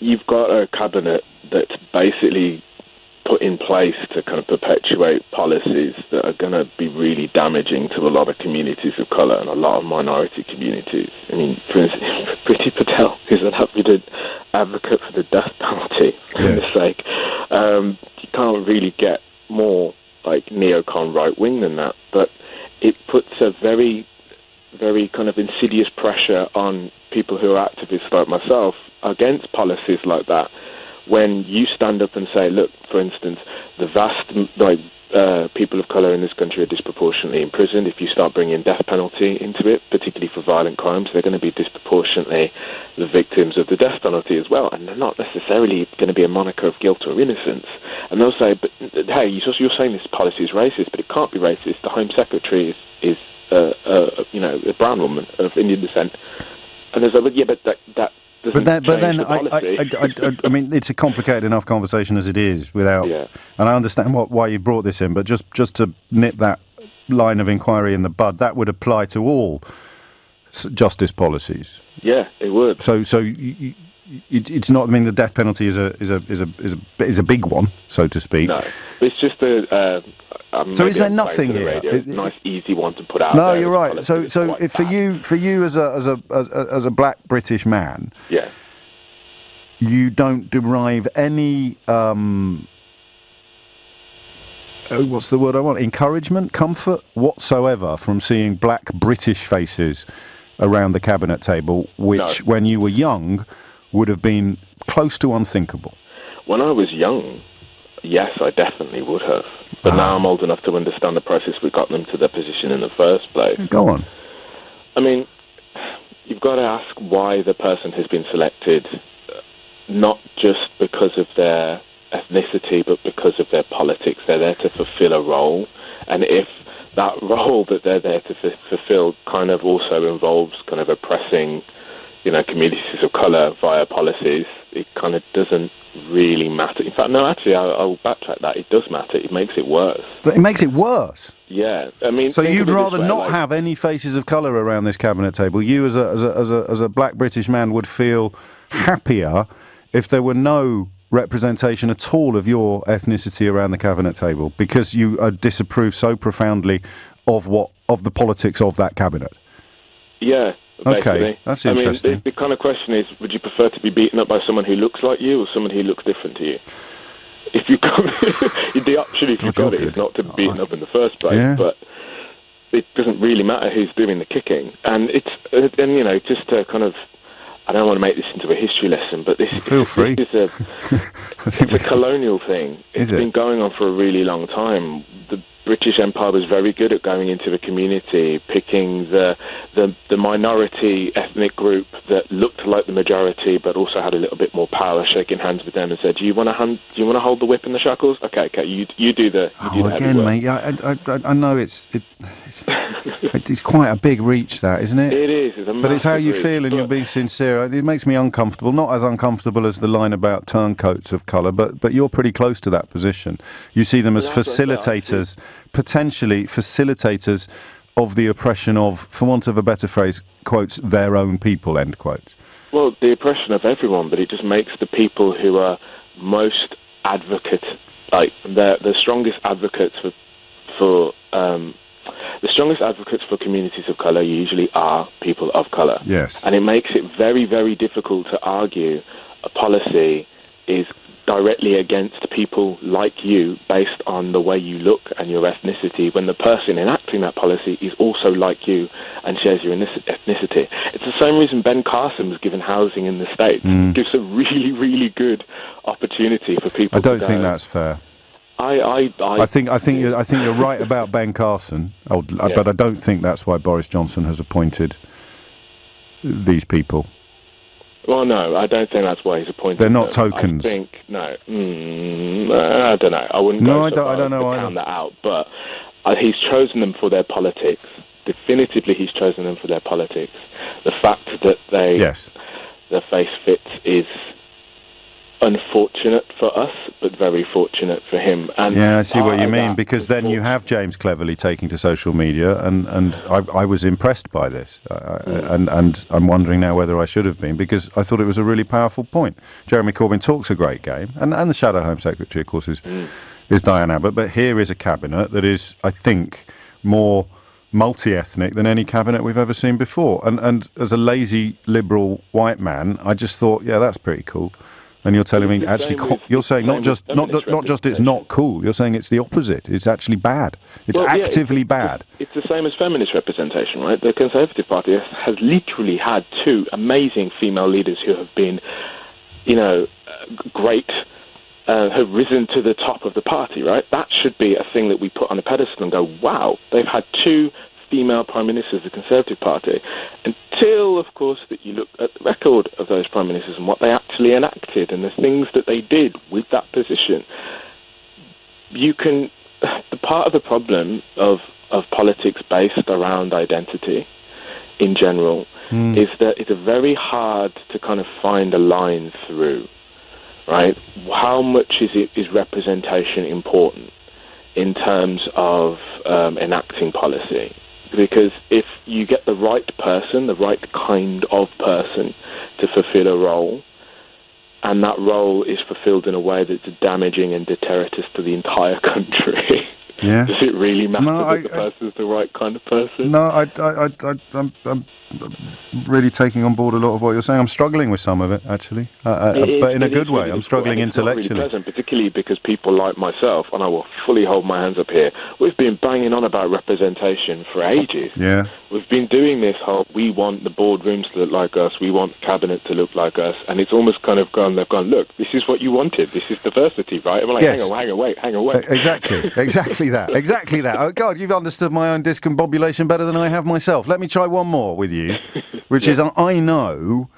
you've got a cabinet that's basically put in place to kind of perpetuate policies that are going to be really damaging to a lot of communities of colour and a lot of minority communities. I mean, for instance, Priti Patel, who's an advocate for the death penalty, for goodness sake, you can't really get more like neocon right wing than that. But it puts a very, very kind of insidious pressure on people who are activists like myself against policies like that. When you stand up and say, look, for instance, the vast people of colour in this country are disproportionately imprisoned. If you start bringing death penalty into it, particularly for violent crimes, they're going to be disproportionately the victims of the death penalty as well. And they're not necessarily going to be a moniker of guilt or innocence. And they'll say, but hey, you're saying this policy is racist, but it can't be racist. The Home Secretary is a brown woman of Indian descent. And they'll say, well, yeah, but that But then I mean, it's a complicated enough conversation as it is without, and I understand why you brought this in, but just to nip that line of inquiry in the bud, that would apply to all justice policies. Yeah, it would. So it's not. I mean, the death penalty is a big one, so to speak. No, it's just a. So is there nothing here? Nice, easy one to put out. No, you're right. So for you as a black British man, you don't derive any what's the word I want? Encouragement, comfort whatsoever from seeing black British faces around the cabinet table, which when you were young would have been close to unthinkable. When I was young, yes, I definitely would have. But now I'm old enough to understand the process that got them to their position in the first place. Go on. I mean, you've got to ask why the person has been selected, not just because of their ethnicity, but because of their politics. They're there to fulfill a role. And if that role that they're there to fulfill kind of also involves kind of oppressing, communities of colour via policies, it kind of doesn't really matter. In fact, no, actually, I'll backtrack that. It does matter. It makes it worse. It makes it worse? Yeah. I mean, so you'd rather not have any faces of colour around this cabinet table? You, as a black British man, would feel happier if there were no representation at all of your ethnicity around the cabinet table, because you disapprove so profoundly of the politics of that cabinet? Yeah. Basically. Okay, that's interesting. I mean, the kind of question is, would you prefer to be beaten up by someone who looks like you or someone who looks different to you? If you the option, if you've got it, is not to be beaten up in the first place, but it doesn't really matter who's doing the kicking. And just to kind of, I don't want to make this into a history lesson, but this is a colonial thing. It's been going on for a really long time. The British Empire was very good at going into the community, picking the minority ethnic group that looked like the majority, but also had a little bit more power, shaking hands with them and said, "Do you want to hold the whip and the shackles? Okay, you do the." Again, mate. I know it's quite a big reach, that, isn't it? It is. It's a but it's how you feel, and you're being sincere. It makes me uncomfortable. Not as uncomfortable as the line about turncoats of colour, but you're pretty close to that position. You see them as facilitators. Potentially facilitators of the oppression of, for want of a better phrase, quotes, their own people, end quotes. Well, the oppression of everyone, but it just makes the people who are most advocate, like the strongest advocates for the strongest advocates for communities of colour usually are people of colour. Yes. And it makes it very, very difficult to argue a policy is directly against people like you based on the way you look and your ethnicity, when the person enacting that policy is also like you and shares your ethnicity. It's the same reason Ben Carson was given housing in the States. It gives a really, really good opportunity for people. I don't think that's fair. I think you're right about Ben Carson, but I don't think that's why Boris Johnson has appointed these people. Well, no, I don't think that's why he's appointed. They're not tokens. I think no. I don't know. I wouldn't. No, I don't know. I count that out, but he's chosen them for their politics. Definitively, he's chosen them for their politics. The fact that their face fits is unfortunate for us, but very fortunate for him. And yeah, I see what you mean, because then you have James cleverly taking to social media, and I was impressed by this, and I'm wondering now whether I should have been, because I thought it was a really powerful point. Jeremy Corbyn talks a great game, and the Shadow Home Secretary, of course, is Diane Abbott, but here is a cabinet that is, I think, more multi-ethnic than any cabinet we've ever seen before. And as a lazy liberal white man, I just thought, yeah, that's pretty cool. And you're telling me actually, you're saying not just it's not cool. You're saying it's the opposite. It's actually bad. It's actively bad. It's the same as feminist representation, right? The Conservative Party has literally had two amazing female leaders who have been, great, have risen to the top of the party, right? That should be a thing that we put on a pedestal and go, wow, they've had two female prime ministers of the Conservative Party, until, of course, that you look at the record of those prime ministers and what they actually enacted and the things that they did with that position. The part of the problem of politics based around identity in general is that it's very hard to kind of find a line through, right? How much is representation important in terms of enacting policy? Because if you get the right person, the right kind of person to fulfill a role, and that role is fulfilled in a way that's damaging and deleterious to the entire country, does it really matter that the person's the right kind of person? No, I'm really taking on board a lot of what you're saying. I'm struggling with some of it, actually, but in a good way. I'm struggling intellectually. It's not really pleasant, particularly because people like myself, and I will fully hold my hands up here, we've been banging on about representation for ages. Yeah. We've been doing this whole, we want the boardrooms to look like us, we want the cabinet to look like us, and it's almost kind of gone, they've gone, look, this is what you wanted, this is diversity, right? And we're like, yes. hang on, wait. Exactly that. Oh, God, you've understood my own discombobulation better than I have myself. Let me try one more with you, which is, I know,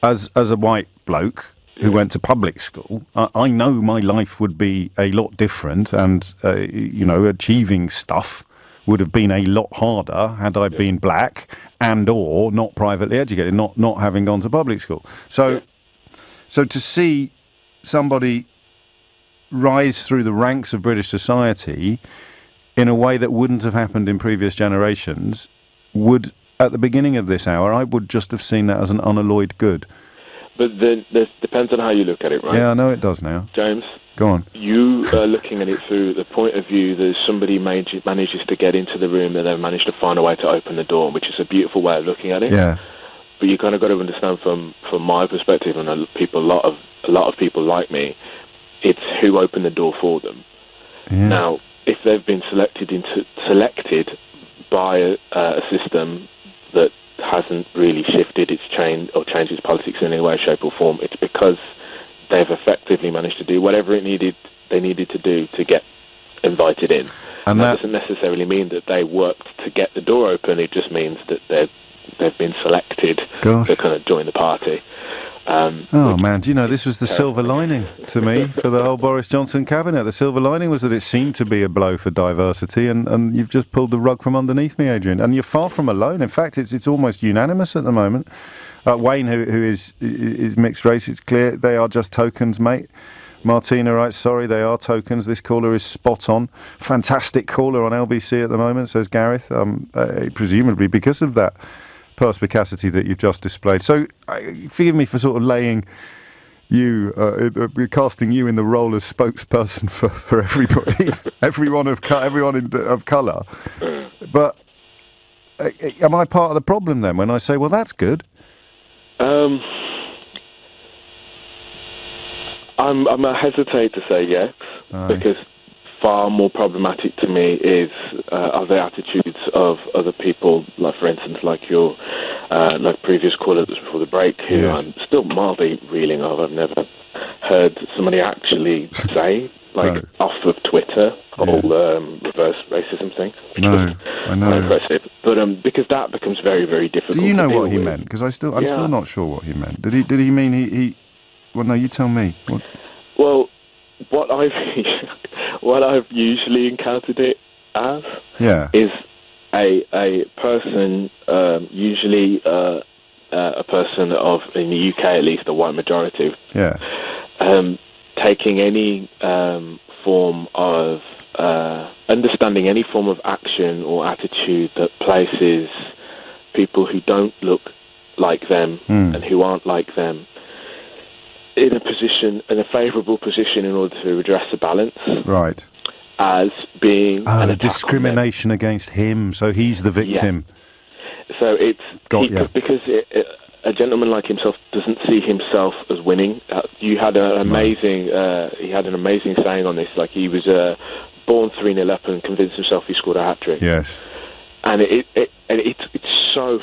as a white bloke who went to public school, I know my life would be a lot different, and, achieving stuff would have been a lot harder had I been black and or not privately educated, not having gone to public school. So to see somebody rise through the ranks of British society in a way that wouldn't have happened in previous generations would, at the beginning of this hour, I would just have seen that as an unalloyed good. But then this depends on how you look at it, right? Yeah, I know it does now. James? Go on. You are looking at it through the point of view that somebody manages to get into the room and then manage to find a way to open the door, which is a beautiful way of looking at it. Yeah. But you kind of got to understand from my perspective, and a lot of people like me, it's who opened the door for them. Yeah. Now, if they've been selected by a system that hasn't really shifted its changed its politics in any way, shape or form, it's because they've effectively managed to do whatever they needed to do to get invited in. And that doesn't necessarily mean that they worked to get the door open. It just means that they've been selected to kind of join the party. Man, do you know, this was the silver lining to me for the whole Boris Johnson cabinet. The silver lining was that it seemed to be a blow for diversity, and you've just pulled the rug from underneath me, Adrian. And you're far from alone. In fact, it's almost unanimous at the moment. Wayne, who is mixed race, it's clear they are just tokens, mate. Martina writes, sorry, they are tokens. This caller is spot on. Fantastic caller on LBC at the moment, says Gareth, presumably because of that perspicacity that you've just displayed. So forgive me for sort of laying you, casting you in the role as spokesperson for everybody, everyone of colour. But am I part of the problem then when I say, well, that's good? I hesitate to say yes, because far more problematic to me are the attitudes of other people, like for instance, like your previous caller before the break, who I'm still mildly reeling of. I've never heard somebody actually say, off of Twitter, all reverse racism thing. No, I know. Impressive. But because that becomes very, very difficult. Do you know what he meant? Because I'm still not sure what he meant. Did he mean he? Well, no, you tell me. What? Well, what I've usually encountered it as is a person, usually a person of, in the UK at least, a white majority, taking any form of understanding any form of action or attitude that places people who don't look like them and who aren't like them in a favourable position in order to redress the balance. Right. As being an discrimination against him, so he's the victim. Yeah. So because a gentleman like himself doesn't see himself as winning. You had an amazing. He had an amazing saying on this. Like he was born 3-0 up and convinced himself he scored a hat trick. Yes. And it's so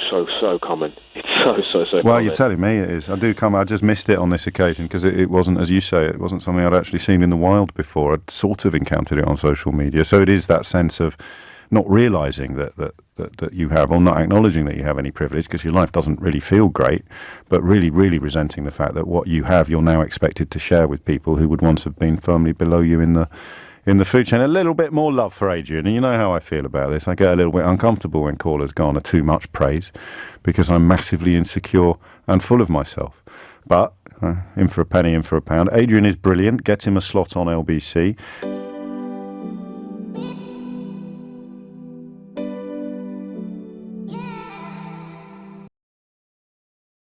common. It's so common. Well, you're telling me it is. I just missed it on this occasion because it wasn't, as you say, it wasn't something I'd actually seen in the wild before. I'd sort of encountered it on social media. So it is that sense of not realising that you have, or not acknowledging that you have any privilege because your life doesn't really feel great, but really, really resenting the fact that what you have, you're now expected to share with people who would once have been firmly below you in the food chain. A little bit more love for Adrian, and you know how I feel about this. I get a little bit uncomfortable when callers garner too much praise because I'm massively insecure and full of myself. But in for a penny, in for a pound. Adrian is brilliant. Get him a slot on LBC.